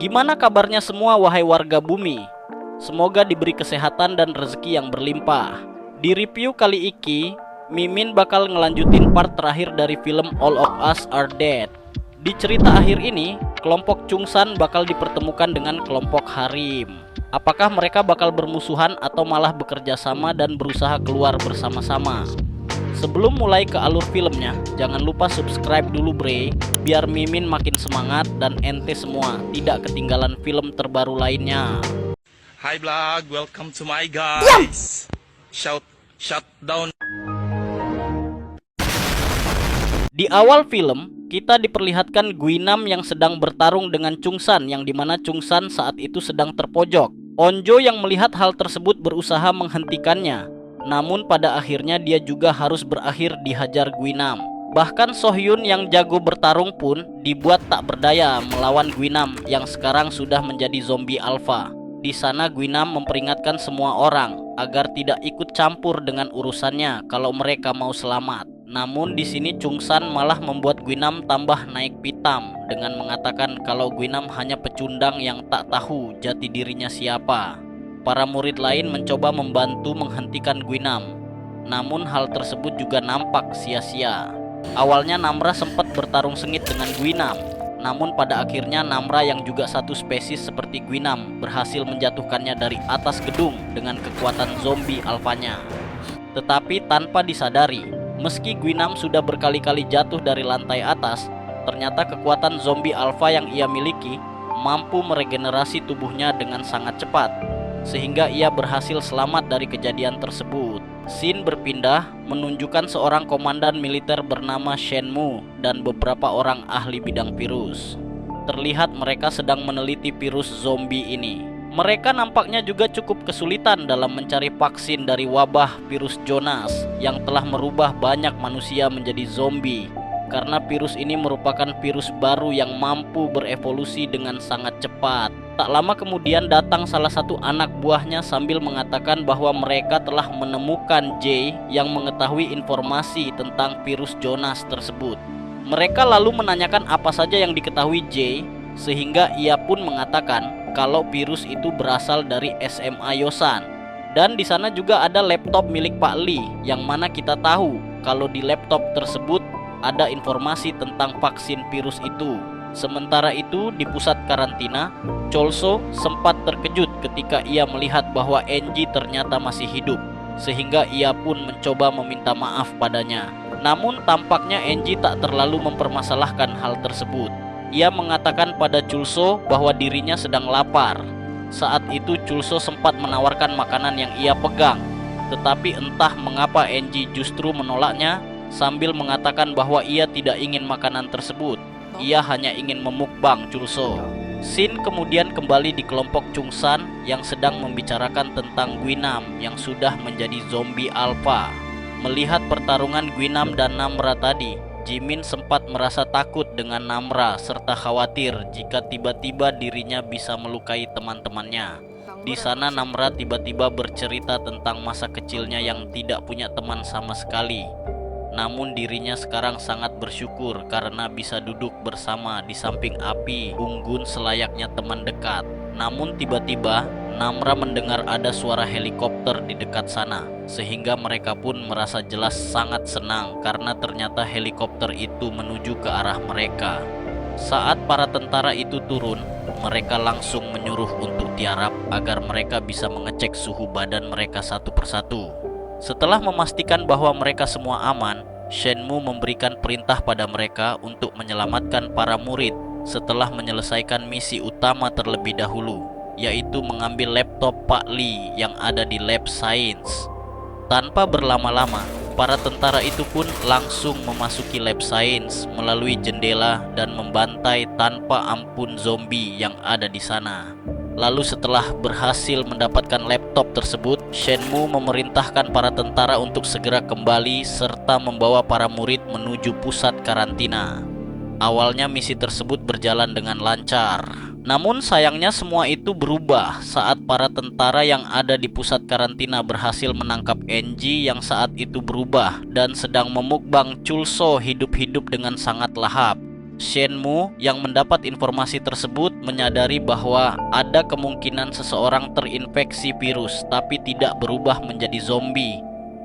Gimana kabarnya semua wahai warga bumi? Semoga diberi kesehatan dan rezeki yang berlimpah. Di review kali ini, Mimin bakal ngelanjutin part terakhir dari film All of Us Are Dead. Di cerita akhir ini, kelompok Chungsan bakal dipertemukan dengan kelompok Harim. Apakah mereka bakal bermusuhan atau malah bekerja sama dan berusaha keluar bersama-sama? Sebelum mulai ke alur filmnya, jangan lupa subscribe dulu bre, biar Mimin makin semangat dan ente semua tidak ketinggalan film terbaru lainnya. Hi vlog, welcome to my guys. Shut down. Di awal film, kita diperlihatkan Guinam yang sedang bertarung dengan Chungsan, yang dimana Chungsan saat itu sedang terpojok. Onjo yang melihat hal tersebut berusaha menghentikannya. Namun pada akhirnya dia juga harus berakhir dihajar Guinam. Bahkan Sohyun yang jago bertarung pun dibuat tak berdaya melawan Guinam yang sekarang sudah menjadi zombie alpha. Di sana Guinam memperingatkan semua orang agar tidak ikut campur dengan urusannya kalau mereka mau selamat. Namun di sini Chungsan malah membuat Guinam tambah naik pitam dengan mengatakan kalau Guinam hanya pecundang yang tak tahu jati dirinya siapa. Para murid lain mencoba membantu menghentikan Guinam. Namun hal tersebut juga nampak sia-sia. Awalnya Namra sempat bertarung sengit dengan Guinam. Namun pada akhirnya Namra yang juga satu spesies seperti Guinam berhasil menjatuhkannya dari atas gedung dengan kekuatan zombie alfanya. Tetapi tanpa disadari, meski Guinam sudah berkali-kali jatuh dari lantai atas, ternyata kekuatan zombie alfa yang ia miliki mampu meregenerasi tubuhnya dengan sangat cepat, sehingga ia berhasil selamat dari kejadian tersebut. Scene berpindah menunjukkan seorang komandan militer bernama Shenmue dan beberapa orang ahli bidang virus. Terlihat mereka sedang meneliti virus zombie ini. Mereka nampaknya juga cukup kesulitan dalam mencari vaksin dari wabah virus Jonas yang telah merubah banyak manusia menjadi zombie. Karena virus ini merupakan virus baru yang mampu berevolusi dengan sangat cepat. Tak lama kemudian datang salah satu anak buahnya sambil mengatakan bahwa mereka telah menemukan Jay yang mengetahui informasi tentang virus Jonas tersebut. Mereka lalu menanyakan apa saja yang diketahui Jay, sehingga ia pun mengatakan kalau virus itu berasal dari SMA Yosan. Dan di sana juga ada laptop milik Pak Lee, yang mana kita tahu kalau di laptop tersebut ada informasi tentang vaksin virus itu. Sementara itu di pusat karantina, Cholso sempat terkejut ketika ia melihat bahwa Enji ternyata masih hidup, sehingga ia pun mencoba meminta maaf padanya. Namun tampaknya Enji tak terlalu mempermasalahkan hal tersebut. Ia mengatakan pada Chulso bahwa dirinya sedang lapar. Saat itu Chulso sempat menawarkan makanan yang ia pegang, tetapi entah mengapa Enji justru menolaknya sambil mengatakan bahwa ia tidak ingin makanan tersebut. Ia hanya ingin memukbang Chulso. Scene kemudian kembali di kelompok Chungsan yang sedang membicarakan tentang Guinam yang sudah menjadi zombie alpha. Melihat pertarungan Guinam dan Namra tadi, Jimin sempat merasa takut dengan Namra serta khawatir jika tiba-tiba dirinya bisa melukai teman-temannya. Di sana Namra tiba-tiba bercerita tentang masa kecilnya yang tidak punya teman sama sekali. Namun dirinya sekarang sangat bersyukur karena bisa duduk bersama di samping api unggun selayaknya teman dekat. Namun tiba-tiba Namra mendengar ada suara helikopter di dekat sana, sehingga mereka pun merasa jelas sangat senang karena ternyata helikopter itu menuju ke arah mereka. Saat para tentara itu turun, mereka langsung menyuruh untuk tiarap agar mereka bisa mengecek suhu badan mereka satu persatu. Setelah memastikan bahwa mereka semua aman, Shenmue memberikan perintah pada mereka untuk menyelamatkan para murid setelah menyelesaikan misi utama terlebih dahulu, yaitu mengambil laptop Pak Lee yang ada di lab science. Tanpa berlama-lama, para tentara itu pun langsung memasuki lab science melalui jendela dan membantai tanpa ampun zombie yang ada di sana. Lalu setelah berhasil mendapatkan laptop tersebut, Shenmue memerintahkan para tentara untuk segera kembali serta membawa para murid menuju pusat karantina. Awalnya misi tersebut berjalan dengan lancar. Namun sayangnya semua itu berubah saat para tentara yang ada di pusat karantina berhasil menangkap Enji yang saat itu berubah dan sedang memukbang Chulso hidup-hidup dengan sangat lahap. Shenmue yang mendapat informasi tersebut menyadari bahwa ada kemungkinan seseorang terinfeksi virus tapi tidak berubah menjadi zombie,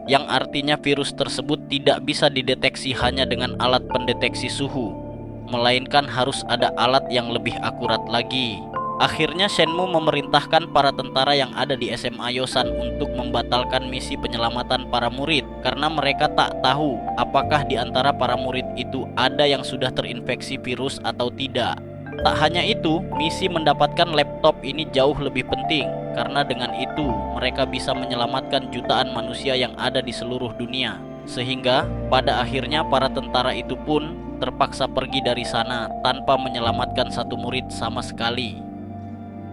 yang artinya virus tersebut tidak bisa dideteksi hanya dengan alat pendeteksi suhu, melainkan harus ada alat yang lebih akurat lagi. Akhirnya Shenmue memerintahkan para tentara yang ada di SMA Yosan untuk membatalkan misi penyelamatan para murid karena mereka tak tahu apakah di antara para murid itu ada yang sudah terinfeksi virus atau tidak. Tak hanya itu, misi mendapatkan laptop ini jauh lebih penting karena dengan itu mereka bisa menyelamatkan jutaan manusia yang ada di seluruh dunia. Sehingga pada akhirnya para tentara itu pun terpaksa pergi dari sana tanpa menyelamatkan satu murid sama sekali.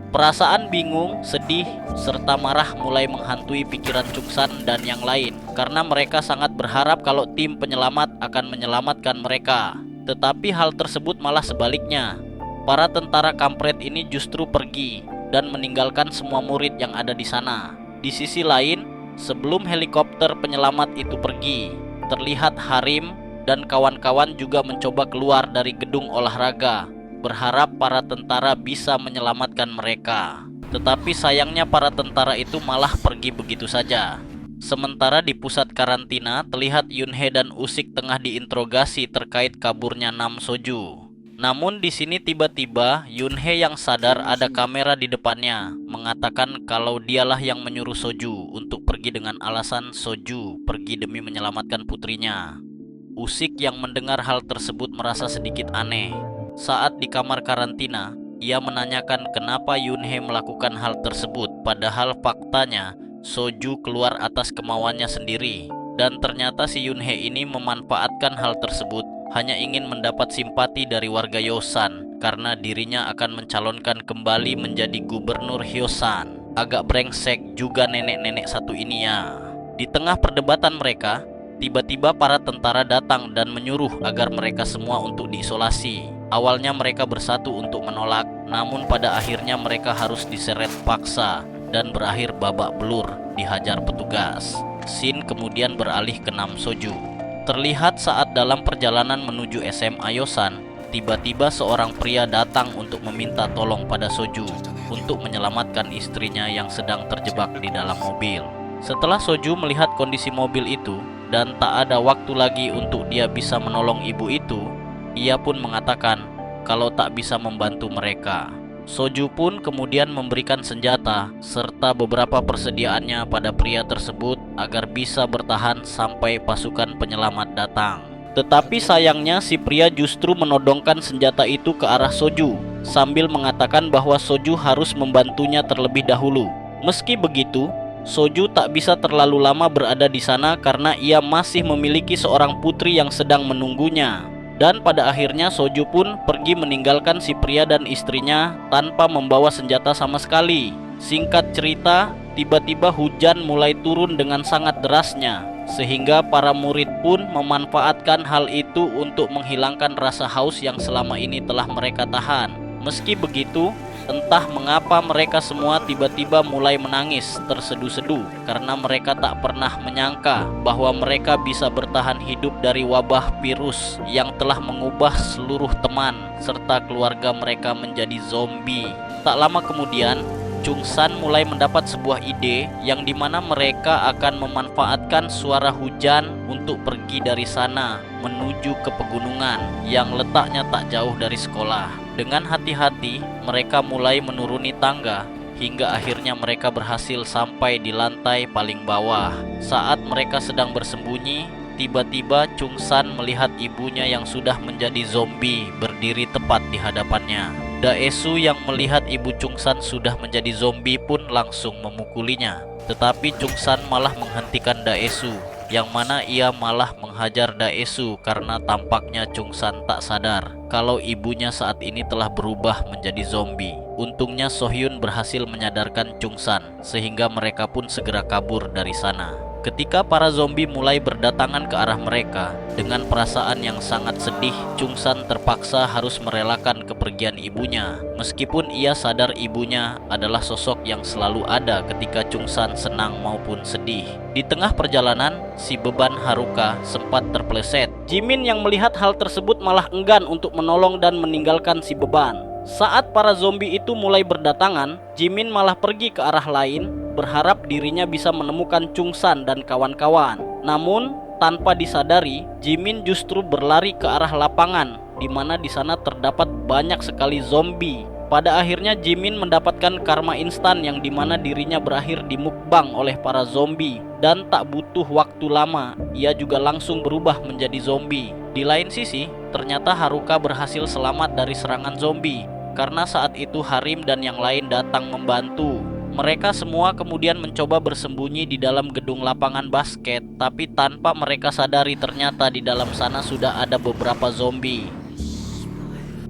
Perasaan bingung, sedih, serta marah mulai menghantui pikiran Chungsan dan yang lain karena mereka sangat berharap kalau tim penyelamat akan menyelamatkan mereka. Tetapi hal tersebut malah sebaliknya. Para tentara kampret ini justru pergi dan meninggalkan semua murid yang ada di sana. Di sisi lain, sebelum helikopter penyelamat itu pergi, terlihat Harim dan kawan-kawan juga mencoba keluar dari gedung olahraga, berharap para tentara bisa menyelamatkan mereka. Tetapi sayangnya para tentara itu malah pergi begitu saja. Sementara di pusat karantina terlihat Yunhee dan Usik tengah diinterogasi terkait kaburnya Nam Soju. Namun di sini tiba-tiba Yunhee yang sadar ada kamera di depannya mengatakan kalau dialah yang menyuruh Soju untuk pergi dengan alasan Soju pergi demi menyelamatkan putrinya. Usik yang mendengar hal tersebut merasa sedikit aneh. Saat di kamar karantina, ia menanyakan kenapa Yunhee melakukan hal tersebut, padahal faktanya Soju keluar atas kemauannya sendiri. Dan ternyata si Yunhee ini memanfaatkan hal tersebut hanya ingin mendapat simpati dari warga Yosan karena dirinya akan mencalonkan kembali menjadi gubernur Hyosan. Agak brengsek juga nenek-nenek satu ini ya. Di tengah perdebatan mereka, tiba-tiba para tentara datang dan menyuruh agar mereka semua untuk diisolasi. Awalnya mereka bersatu untuk menolak, namun pada akhirnya mereka harus diseret paksa dan berakhir babak belur dihajar petugas. Scene kemudian beralih ke Nam Soju. Terlihat saat dalam perjalanan menuju SMA Yosan, tiba-tiba seorang pria datang untuk meminta tolong pada Soju untuk menyelamatkan istrinya yang sedang terjebak di dalam mobil. Setelah Soju melihat kondisi mobil itu dan tak ada waktu lagi untuk dia bisa menolong ibu itu, ia pun mengatakan kalau tak bisa membantu mereka. Soju pun kemudian memberikan senjata serta beberapa persediaannya pada pria tersebut agar bisa bertahan sampai pasukan penyelamat datang. Tetapi sayangnya si pria justru menodongkan senjata itu ke arah Soju sambil mengatakan bahwa Soju harus membantunya terlebih dahulu. Meski begitu, Soju tak bisa terlalu lama berada di sana karena ia masih memiliki seorang putri yang sedang menunggunya. Dan pada akhirnya Soju pun pergi meninggalkan si pria dan istrinya tanpa membawa senjata sama sekali. Singkat cerita, tiba-tiba hujan mulai turun dengan sangat derasnya, sehingga para murid pun memanfaatkan hal itu untuk menghilangkan rasa haus yang selama ini telah mereka tahan. Meski begitu, entah mengapa mereka semua tiba-tiba mulai menangis terseduh-seduh karena mereka tak pernah menyangka bahwa mereka bisa bertahan hidup dari wabah virus yang telah mengubah seluruh teman serta keluarga mereka menjadi zombie. Tak lama kemudian, Chungsan mulai mendapat sebuah ide yang dimana mereka akan memanfaatkan suara hujan untuk pergi dari sana menuju ke pegunungan yang letaknya tak jauh dari sekolah. Dengan hati-hati, mereka mulai menuruni tangga hingga akhirnya mereka berhasil sampai di lantai paling bawah. Saat mereka sedang bersembunyi, tiba-tiba Chungsan melihat ibunya yang sudah menjadi zombie berdiri tepat di hadapannya. Daesu yang melihat ibu Chungsan sudah menjadi zombie pun langsung memukulinya. Tetapi Chungsan malah menghentikan Daesu, yang mana ia malah menghajar Daesu karena tampaknya Chungsan tak sadar kalau ibunya saat ini telah berubah menjadi zombie. Untungnya Sohyun berhasil menyadarkan Chungsan sehingga mereka pun segera kabur dari sana. Ketika para zombie mulai berdatangan ke arah mereka, dengan perasaan yang sangat sedih, Chungsan terpaksa harus merelakan kepergian ibunya. Meskipun ia sadar ibunya adalah sosok yang selalu ada ketika Chungsan senang maupun sedih. Di tengah perjalanan, si beban Haruka sempat terpeleset. Jimin yang melihat hal tersebut malah enggan untuk menolong dan meninggalkan si beban. Saat para zombie itu mulai berdatangan, Jimin malah pergi ke arah lain, berharap dirinya bisa menemukan Chungsan dan kawan-kawan. Namun, tanpa disadari, Jimin justru berlari ke arah lapangan, di mana di sana terdapat banyak sekali zombie. Pada akhirnya Jimin mendapatkan karma instan yang dimana dirinya berakhir dimukbang oleh para zombie. Dan tak butuh waktu lama, ia juga langsung berubah menjadi zombie. Di lain sisi, ternyata Haruka berhasil selamat dari serangan zombie, karena saat itu Harim dan yang lain datang membantu. Mereka semua kemudian mencoba bersembunyi di dalam gedung lapangan basket, tapi tanpa mereka sadari ternyata di dalam sana sudah ada beberapa zombie.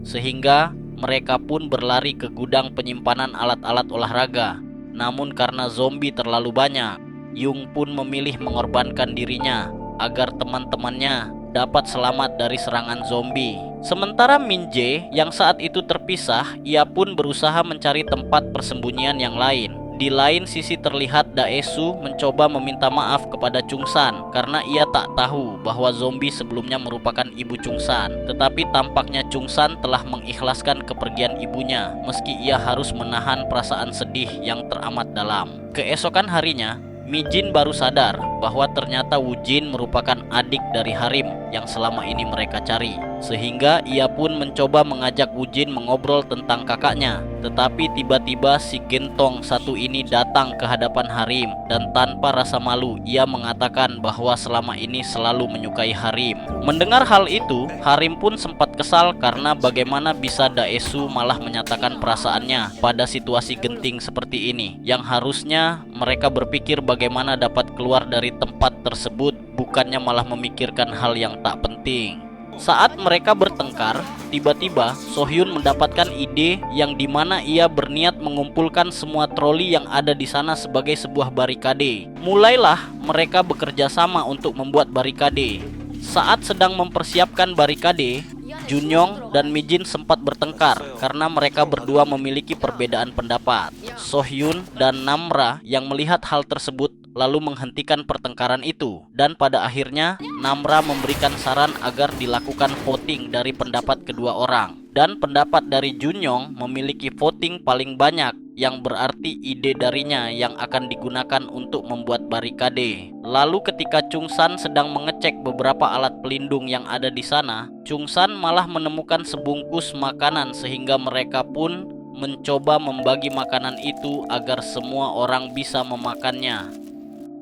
Sehingga mereka pun berlari ke gudang penyimpanan alat-alat olahraga. Namun karena zombie terlalu banyak, Yung pun memilih mengorbankan dirinya agar teman-temannya dapat selamat dari serangan zombie. Sementara Min Jae yang saat itu terpisah, ia pun berusaha mencari tempat persembunyian yang lain. Di lain sisi terlihat Daesu mencoba meminta maaf kepada Chungsan karena ia tak tahu bahwa zombie sebelumnya merupakan ibu Chungsan. Tetapi tampaknya Chungsan telah mengikhlaskan kepergian ibunya meski ia harus menahan perasaan sedih yang teramat dalam. Keesokan harinya, Mijin baru sadar bahwa ternyata Wujin merupakan adik dari Harim yang selama ini mereka cari. Sehingga ia pun mencoba mengajak Wujin mengobrol tentang kakaknya. Tetapi tiba-tiba si gentong satu ini datang ke hadapan Harim, dan tanpa rasa malu ia mengatakan bahwa selama ini selalu menyukai Harim. Mendengar hal itu, Harim pun sempat kesal karena bagaimana bisa Daesu malah menyatakan perasaannya pada situasi genting seperti ini, yang harusnya mereka berpikir bagaimana dapat keluar dari tempat tersebut, bukannya malah memikirkan hal yang tak penting. Saat mereka bertengkar, tiba-tiba Sohyun mendapatkan ide yang dimana ia berniat mengumpulkan semua troli yang ada di sana sebagai sebuah barikade. Mulailah mereka bekerja sama untuk membuat barikade. Saat sedang mempersiapkan barikade, Junyong dan Mijin sempat bertengkar karena mereka berdua memiliki perbedaan pendapat. Sohyun dan Namra yang melihat hal tersebut lalu menghentikan pertengkaran itu, dan pada akhirnya Namra memberikan saran agar dilakukan voting dari pendapat kedua orang. Dan pendapat dari Junyong memiliki voting paling banyak, yang berarti ide darinya yang akan digunakan untuk membuat barikade. Lalu ketika Chungsan sedang mengecek beberapa alat pelindung yang ada di sana, Chungsan malah menemukan sebungkus makanan sehingga mereka pun mencoba membagi makanan itu agar semua orang bisa memakannya.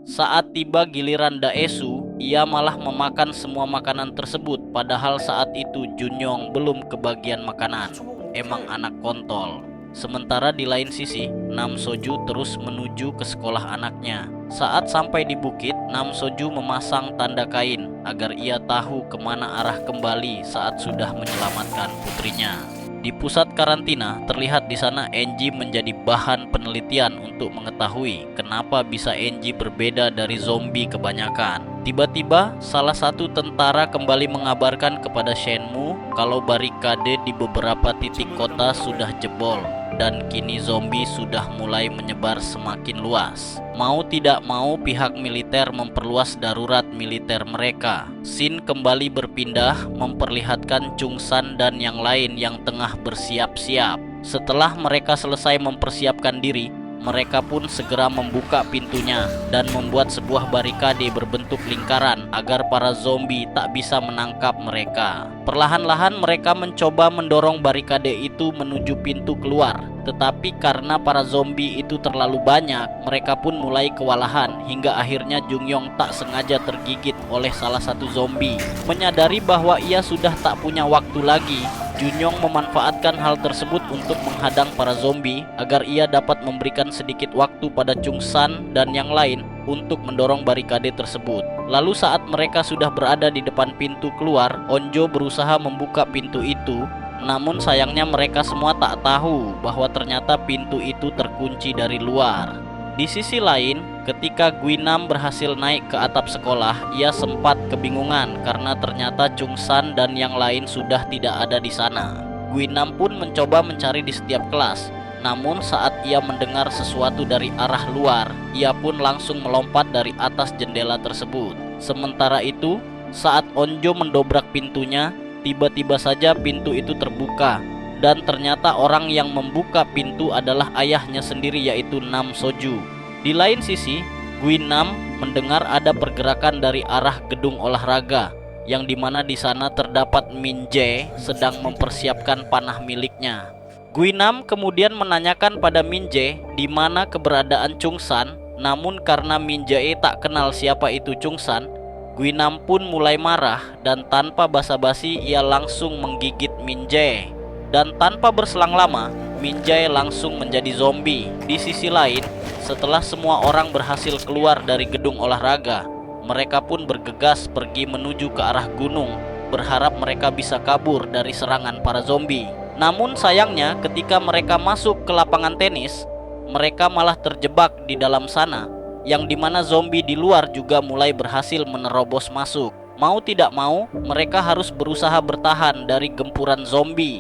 Saat tiba giliran Daesu, ia malah memakan semua makanan tersebut, padahal saat itu Junyong belum kebagian makanan. Emang anak kontol. Sementara di lain sisi, Nam Soju terus menuju ke sekolah anaknya. Saat sampai di bukit, Nam Soju memasang tanda kain agar ia tahu kemana arah kembali saat sudah menyelamatkan putrinya. Di pusat karantina, terlihat di sana Enji menjadi bahan penelitian untuk mengetahui kenapa bisa Enji berbeda dari zombie kebanyakan. Tiba-tiba, salah satu tentara kembali mengabarkan kepada Shenmue kalau barikade di beberapa titik kota sudah jebol dan kini zombie sudah mulai menyebar semakin luas. Mau tidak mau pihak militer memperluas darurat militer mereka. Scene kembali berpindah memperlihatkan Chungsan dan yang lain yang tengah bersiap-siap. Setelah mereka selesai mempersiapkan diri, mereka pun segera membuka pintunya dan membuat sebuah barikade berbentuk lingkaran agar para zombie tak bisa menangkap mereka. Perlahan-lahan mereka mencoba mendorong barikade itu menuju pintu keluar. Tetapi karena para zombie itu terlalu banyak, mereka pun mulai kewalahan hingga akhirnya Jungyong tak sengaja tergigit oleh salah satu zombie. Menyadari bahwa ia sudah tak punya waktu lagi, Junyong memanfaatkan hal tersebut untuk menghadang para zombie agar ia dapat memberikan sedikit waktu pada Chungsan dan yang lain untuk mendorong barikade tersebut. Lalu saat mereka sudah berada di depan pintu keluar, Onjo berusaha membuka pintu itu. Namun sayangnya mereka semua tak tahu bahwa ternyata pintu itu terkunci dari luar. Di sisi lain, ketika Guinam berhasil naik ke atap sekolah, ia sempat kebingungan karena ternyata Chungsan dan yang lain sudah tidak ada di sana. Guinam pun mencoba mencari di setiap kelas. Namun saat ia mendengar sesuatu dari arah luar, ia pun langsung melompat dari atas jendela tersebut. Sementara itu, saat Onjo mendobrak pintunya, tiba-tiba saja pintu itu terbuka. Dan ternyata orang yang membuka pintu adalah ayahnya sendiri, yaitu Nam Soju. Di lain sisi, Guinam mendengar ada pergerakan dari arah gedung olahraga, yang dimana di sana terdapat Min Jae sedang mempersiapkan panah miliknya. Guinam kemudian menanyakan pada Min Jae di mana keberadaan Chungsan, namun karena Min Jae tak kenal siapa itu Chungsan, Guinam pun mulai marah dan tanpa basa-basi ia langsung menggigit Min Jae. Dan tanpa berselang lama, Min Jae langsung menjadi zombie. Di sisi lain, setelah semua orang berhasil keluar dari gedung olahraga, mereka pun bergegas pergi menuju ke arah gunung, berharap mereka bisa kabur dari serangan para zombie. Namun sayangnya ketika mereka masuk ke lapangan tenis, mereka malah terjebak di dalam sana, yang dimana zombie di luar juga mulai berhasil menerobos masuk. Mau tidak mau, mereka harus berusaha bertahan dari gempuran zombie.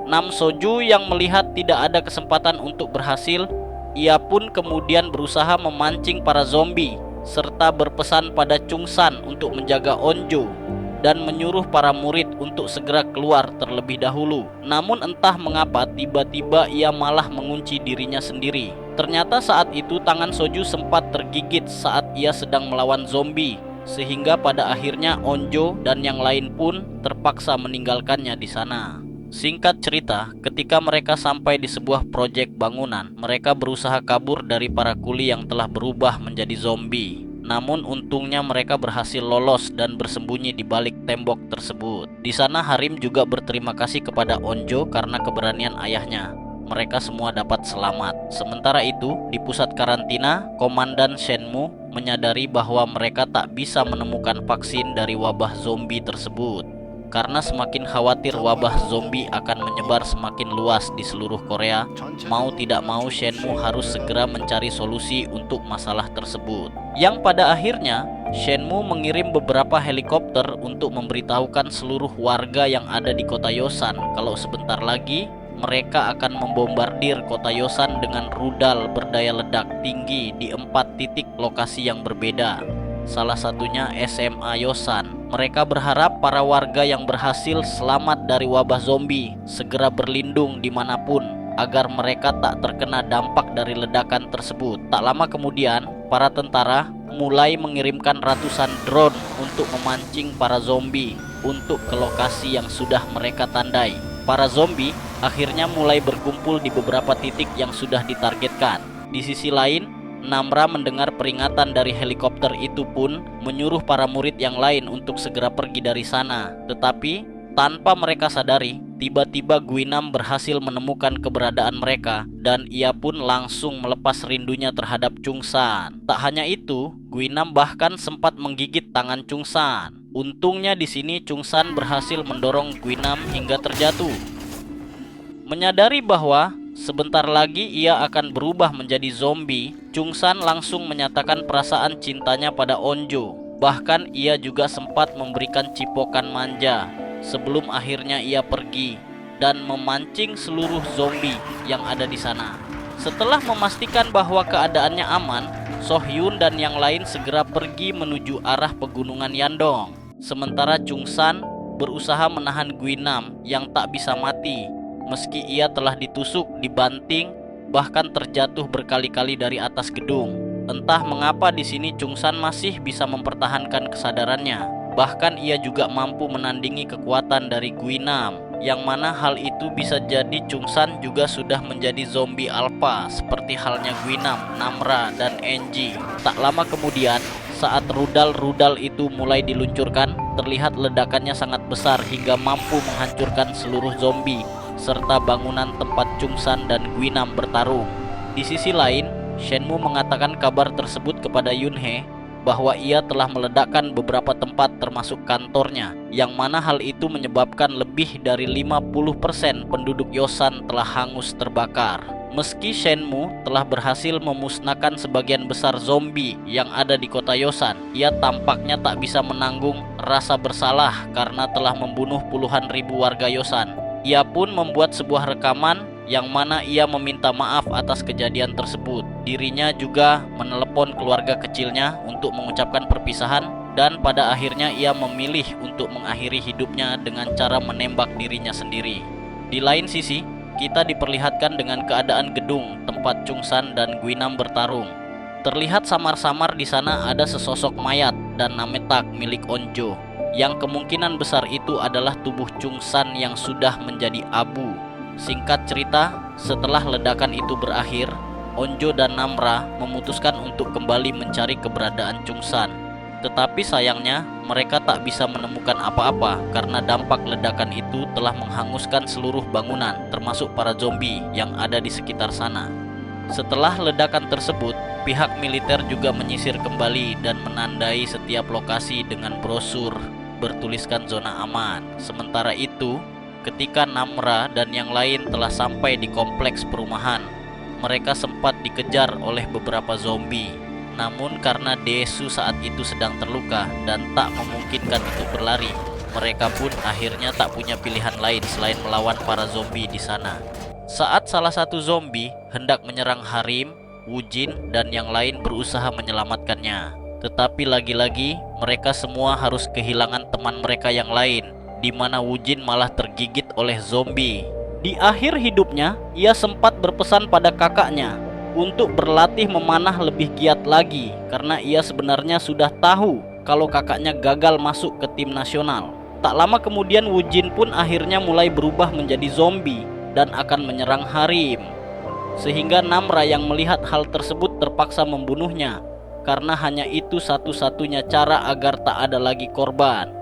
Nam Soju yang melihat tidak ada kesempatan untuk berhasil, ia pun kemudian berusaha memancing para zombie serta berpesan pada Chungsan untuk menjaga Onjo dan menyuruh para murid untuk segera keluar terlebih dahulu. Namun entah mengapa tiba-tiba ia malah mengunci dirinya sendiri. Ternyata saat itu tangan Soju sempat tergigit saat ia sedang melawan zombie, sehingga pada akhirnya Onjo dan yang lain pun terpaksa meninggalkannya di sana. Singkat cerita, ketika mereka sampai di sebuah proyek bangunan, mereka berusaha kabur dari para kuli yang telah berubah menjadi zombie. Namun untungnya mereka berhasil lolos dan bersembunyi di balik tembok tersebut. Di sana Harim juga berterima kasih kepada Onjo karena keberanian ayahnya. Mereka semua dapat selamat. Sementara itu, di pusat karantina, Komandan Shenmue menyadari bahwa mereka tak bisa menemukan vaksin dari wabah zombie tersebut. Karena semakin khawatir wabah zombie akan menyebar semakin luas di seluruh Korea, mau tidak mau Shenmue harus segera mencari solusi untuk masalah tersebut. Yang pada akhirnya, Shenmue mengirim beberapa helikopter untuk memberitahukan seluruh warga yang ada di kota Yosan kalau sebentar lagi mereka akan membombardir kota Yosan dengan rudal berdaya ledak tinggi di 4 titik lokasi yang berbeda. Salah satunya SMA Yosan. Mereka berharap para warga yang berhasil selamat dari wabah zombie segera berlindung dimanapun agar mereka tak terkena dampak dari ledakan tersebut. Tak lama kemudian, para tentara mulai mengirimkan ratusan drone untuk memancing para zombie untuk ke lokasi yang sudah mereka tandai. Para zombie akhirnya mulai berkumpul di beberapa titik yang sudah ditargetkan. Di sisi lain, Namra mendengar peringatan dari helikopter itu pun menyuruh para murid yang lain untuk segera pergi dari sana. Tetapi tanpa mereka sadari, tiba-tiba Guinam berhasil menemukan keberadaan mereka dan ia pun langsung melepas rindunya terhadap Chungsan. Tak hanya itu, Guinam bahkan sempat menggigit tangan Chungsan. Untungnya di sini Chungsan berhasil mendorong Guinam hingga terjatuh. Menyadari bahwa sebentar lagi ia akan berubah menjadi zombie, Chungsan langsung menyatakan perasaan cintanya pada Onjo. Bahkan ia juga sempat memberikan cipokan manja sebelum akhirnya ia pergi dan memancing seluruh zombie yang ada di sana. Setelah memastikan bahwa keadaannya aman, Sohyun dan yang lain segera pergi menuju arah pegunungan Yandong. Sementara Chungsan berusaha menahan Guinam yang tak bisa mati meski ia telah ditusuk, dibanting, bahkan terjatuh berkali-kali dari atas gedung. Entah mengapa di sini Chungsan masih bisa mempertahankan kesadarannya. Bahkan ia juga mampu menandingi kekuatan dari Guinam, yang mana hal itu bisa jadi Chungsan juga sudah menjadi zombie alpha seperti halnya Guinam, Namra, dan Enji. Tak lama kemudian, saat rudal-rudal itu mulai diluncurkan, terlihat ledakannya sangat besar hingga mampu menghancurkan seluruh zombie serta bangunan tempat Chungsan dan Guinam bertarung. Di sisi lain, Shenmue mengatakan kabar tersebut kepada Yunhee bahwa ia telah meledakkan beberapa tempat termasuk kantornya, yang mana hal itu menyebabkan lebih dari 50% penduduk Yosan telah hangus terbakar. Meski Shenmue telah berhasil memusnahkan sebagian besar zombie yang ada di kota Yosan, ia tampaknya tak bisa menanggung rasa bersalah karena telah membunuh puluhan ribu warga Yosan. Ia pun membuat sebuah rekaman yang mana ia meminta maaf atas kejadian tersebut. Dirinya juga menelepon keluarga kecilnya untuk mengucapkan perpisahan, dan pada akhirnya ia memilih untuk mengakhiri hidupnya dengan cara menembak dirinya sendiri. Di lain sisi, kita diperlihatkan dengan keadaan gedung tempat Chungsan dan Guinam bertarung. Terlihat samar-samar di sana ada sesosok mayat dan nametak milik Onjo, yang kemungkinan besar itu adalah tubuh Chungsan yang sudah menjadi abu. Singkat cerita, setelah ledakan itu berakhir, Onjo dan Namra memutuskan untuk kembali mencari keberadaan Chungsan. Tetapi sayangnya, mereka tak bisa menemukan apa-apa karena dampak ledakan itu telah menghanguskan seluruh bangunan, termasuk para zombie yang ada di sekitar sana. Setelah ledakan tersebut, pihak militer juga menyisir kembali dan menandai setiap lokasi dengan brosur bertuliskan zona aman. Sementara itu, ketika Namra dan yang lain telah sampai di kompleks perumahan, mereka sempat dikejar oleh beberapa zombie. Namun karena Desu saat itu sedang terluka dan tak memungkinkan untuk berlari, mereka pun akhirnya tak punya pilihan lain selain melawan para zombie di sana. Saat salah satu zombie hendak menyerang Harim, Wujin dan yang lain berusaha menyelamatkannya. Tetapi lagi-lagi mereka semua harus kehilangan teman mereka yang lain, di mana Wujin malah tergigit oleh zombie. Di akhir hidupnya, ia sempat berpesan pada kakaknya untuk berlatih memanah lebih giat lagi karena ia sebenarnya sudah tahu kalau kakaknya gagal masuk ke tim nasional. Tak lama kemudian Wujin pun akhirnya mulai berubah menjadi zombie dan akan menyerang Harim. Sehingga Namra yang melihat hal tersebut terpaksa membunuhnya karena hanya itu satu-satunya cara agar tak ada lagi korban.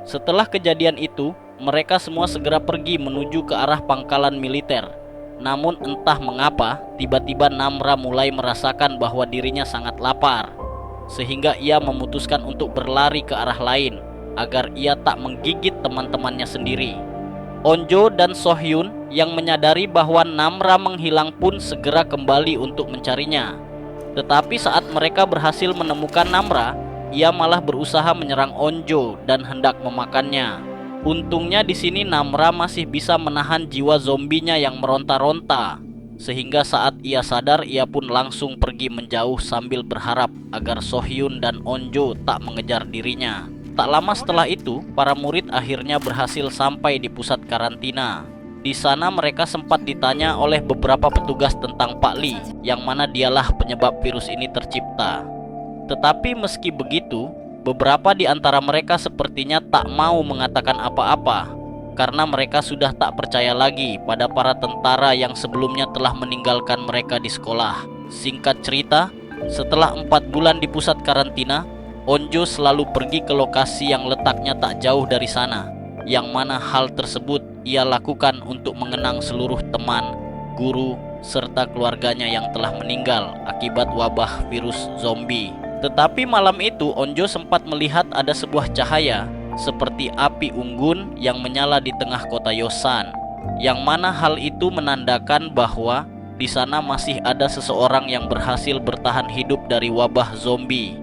Setelah kejadian itu, mereka semua segera pergi menuju ke arah pangkalan militer. Namun entah mengapa, tiba-tiba Namra mulai merasakan bahwa dirinya sangat lapar, sehingga ia memutuskan untuk berlari ke arah lain agar ia tak menggigit teman-temannya sendiri. Onjo dan Sohyun yang menyadari bahwa Namra menghilang pun segera kembali untuk mencarinya. Tetapi saat mereka berhasil menemukan Namra, ia malah berusaha menyerang Onjo dan hendak memakannya. Untungnya di sini Namra masih bisa menahan jiwa zombinya yang meronta-ronta, sehingga saat ia sadar ia pun langsung pergi menjauh sambil berharap agar Sohyun dan Onjo tak mengejar dirinya. Tak lama setelah itu, para murid akhirnya berhasil sampai di pusat karantina. Di sana mereka sempat ditanya oleh beberapa petugas tentang Pak Li, yang mana dialah penyebab virus ini tercipta. Tetapi meski begitu, beberapa di antara mereka sepertinya tak mau mengatakan apa-apa karena mereka sudah tak percaya lagi pada para tentara yang sebelumnya telah meninggalkan mereka di sekolah. Singkat cerita, setelah 4 bulan di pusat karantina, Onjo selalu pergi ke lokasi yang letaknya tak jauh dari sana, yang mana hal tersebut ia lakukan untuk mengenang seluruh teman, guru, serta keluarganya yang telah meninggal akibat wabah virus zombie. Tetapi malam itu Onjo sempat melihat ada sebuah cahaya seperti api unggun yang menyala di tengah kota Yosan, yang mana hal itu menandakan bahwa di sana masih ada seseorang yang berhasil bertahan hidup dari wabah zombie.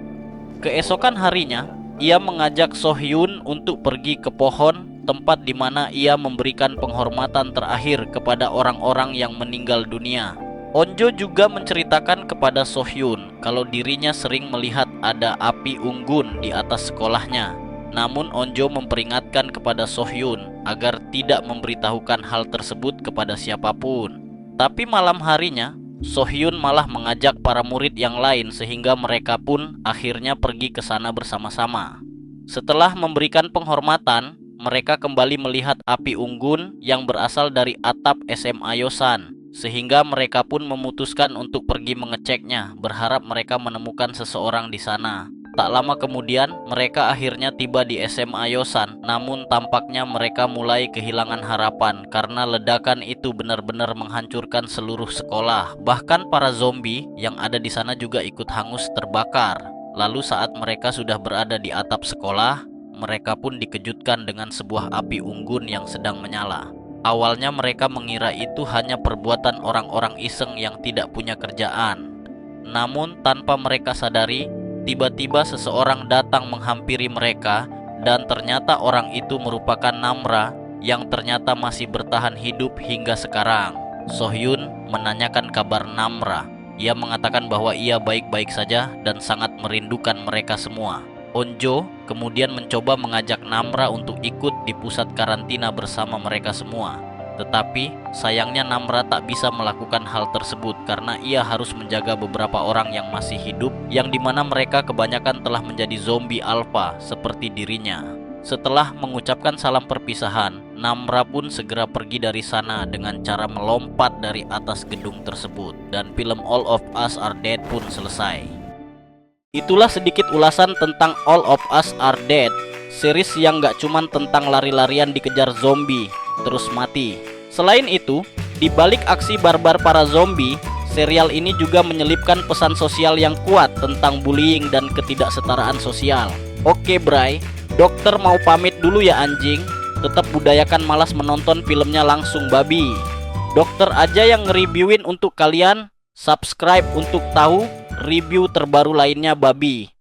Keesokan harinya, ia mengajak Sohyun untuk pergi ke pohon, tempat di mana ia memberikan penghormatan terakhir kepada orang-orang yang meninggal dunia. Onjo juga menceritakan kepada Sohyun kalau dirinya sering melihat ada api unggun di atas sekolahnya. Namun Onjo memperingatkan kepada Sohyun agar tidak memberitahukan hal tersebut kepada siapapun. Tapi malam harinya, Sohyun malah mengajak para murid yang lain sehingga mereka pun akhirnya pergi ke sana bersama-sama. Setelah memberikan penghormatan, mereka kembali melihat api unggun yang berasal dari atap SMA Yosan, sehingga mereka pun memutuskan untuk pergi mengeceknya, berharap mereka menemukan seseorang di sana. Tak lama kemudian, mereka akhirnya tiba di SMA Yosan, namun tampaknya mereka mulai kehilangan harapan karena ledakan itu benar-benar menghancurkan seluruh sekolah. Bahkan para zombie yang ada di sana juga ikut hangus terbakar. Lalu saat mereka sudah berada di atap sekolah, mereka pun dikejutkan dengan sebuah api unggun yang sedang menyala. Awalnya mereka mengira itu hanya perbuatan orang-orang iseng yang tidak punya kerjaan. Namun tanpa mereka sadari, tiba-tiba seseorang datang menghampiri mereka dan ternyata orang itu merupakan Namra yang ternyata masih bertahan hidup hingga sekarang. Sohyun menanyakan kabar Namra. Ia mengatakan bahwa ia baik-baik saja dan sangat merindukan mereka semua. Onjo kemudian mencoba mengajak Namra untuk ikut di pusat karantina bersama mereka semua. Tetapi sayangnya Namra tak bisa melakukan hal tersebut karena ia harus menjaga beberapa orang yang masih hidup, yang dimana mereka kebanyakan telah menjadi zombie alpha seperti dirinya. Setelah mengucapkan salam perpisahan, Namra pun segera pergi dari sana dengan cara melompat dari atas gedung tersebut, dan film All of Us Are Dead pun selesai. Itulah sedikit ulasan tentang All of Us Are Dead, series yang gak cuman tentang lari-larian dikejar zombie terus mati. Selain itu, di balik aksi barbar para zombie, serial ini juga menyelipkan pesan sosial yang kuat tentang bullying dan ketidaksetaraan sosial. Oke Bray, dokter mau pamit dulu ya anjing. Tetap budayakan malas menonton filmnya langsung babi. Dokter aja yang nge-reviewin untuk kalian. Subscribe untuk tahu review terbaru lainnya babi.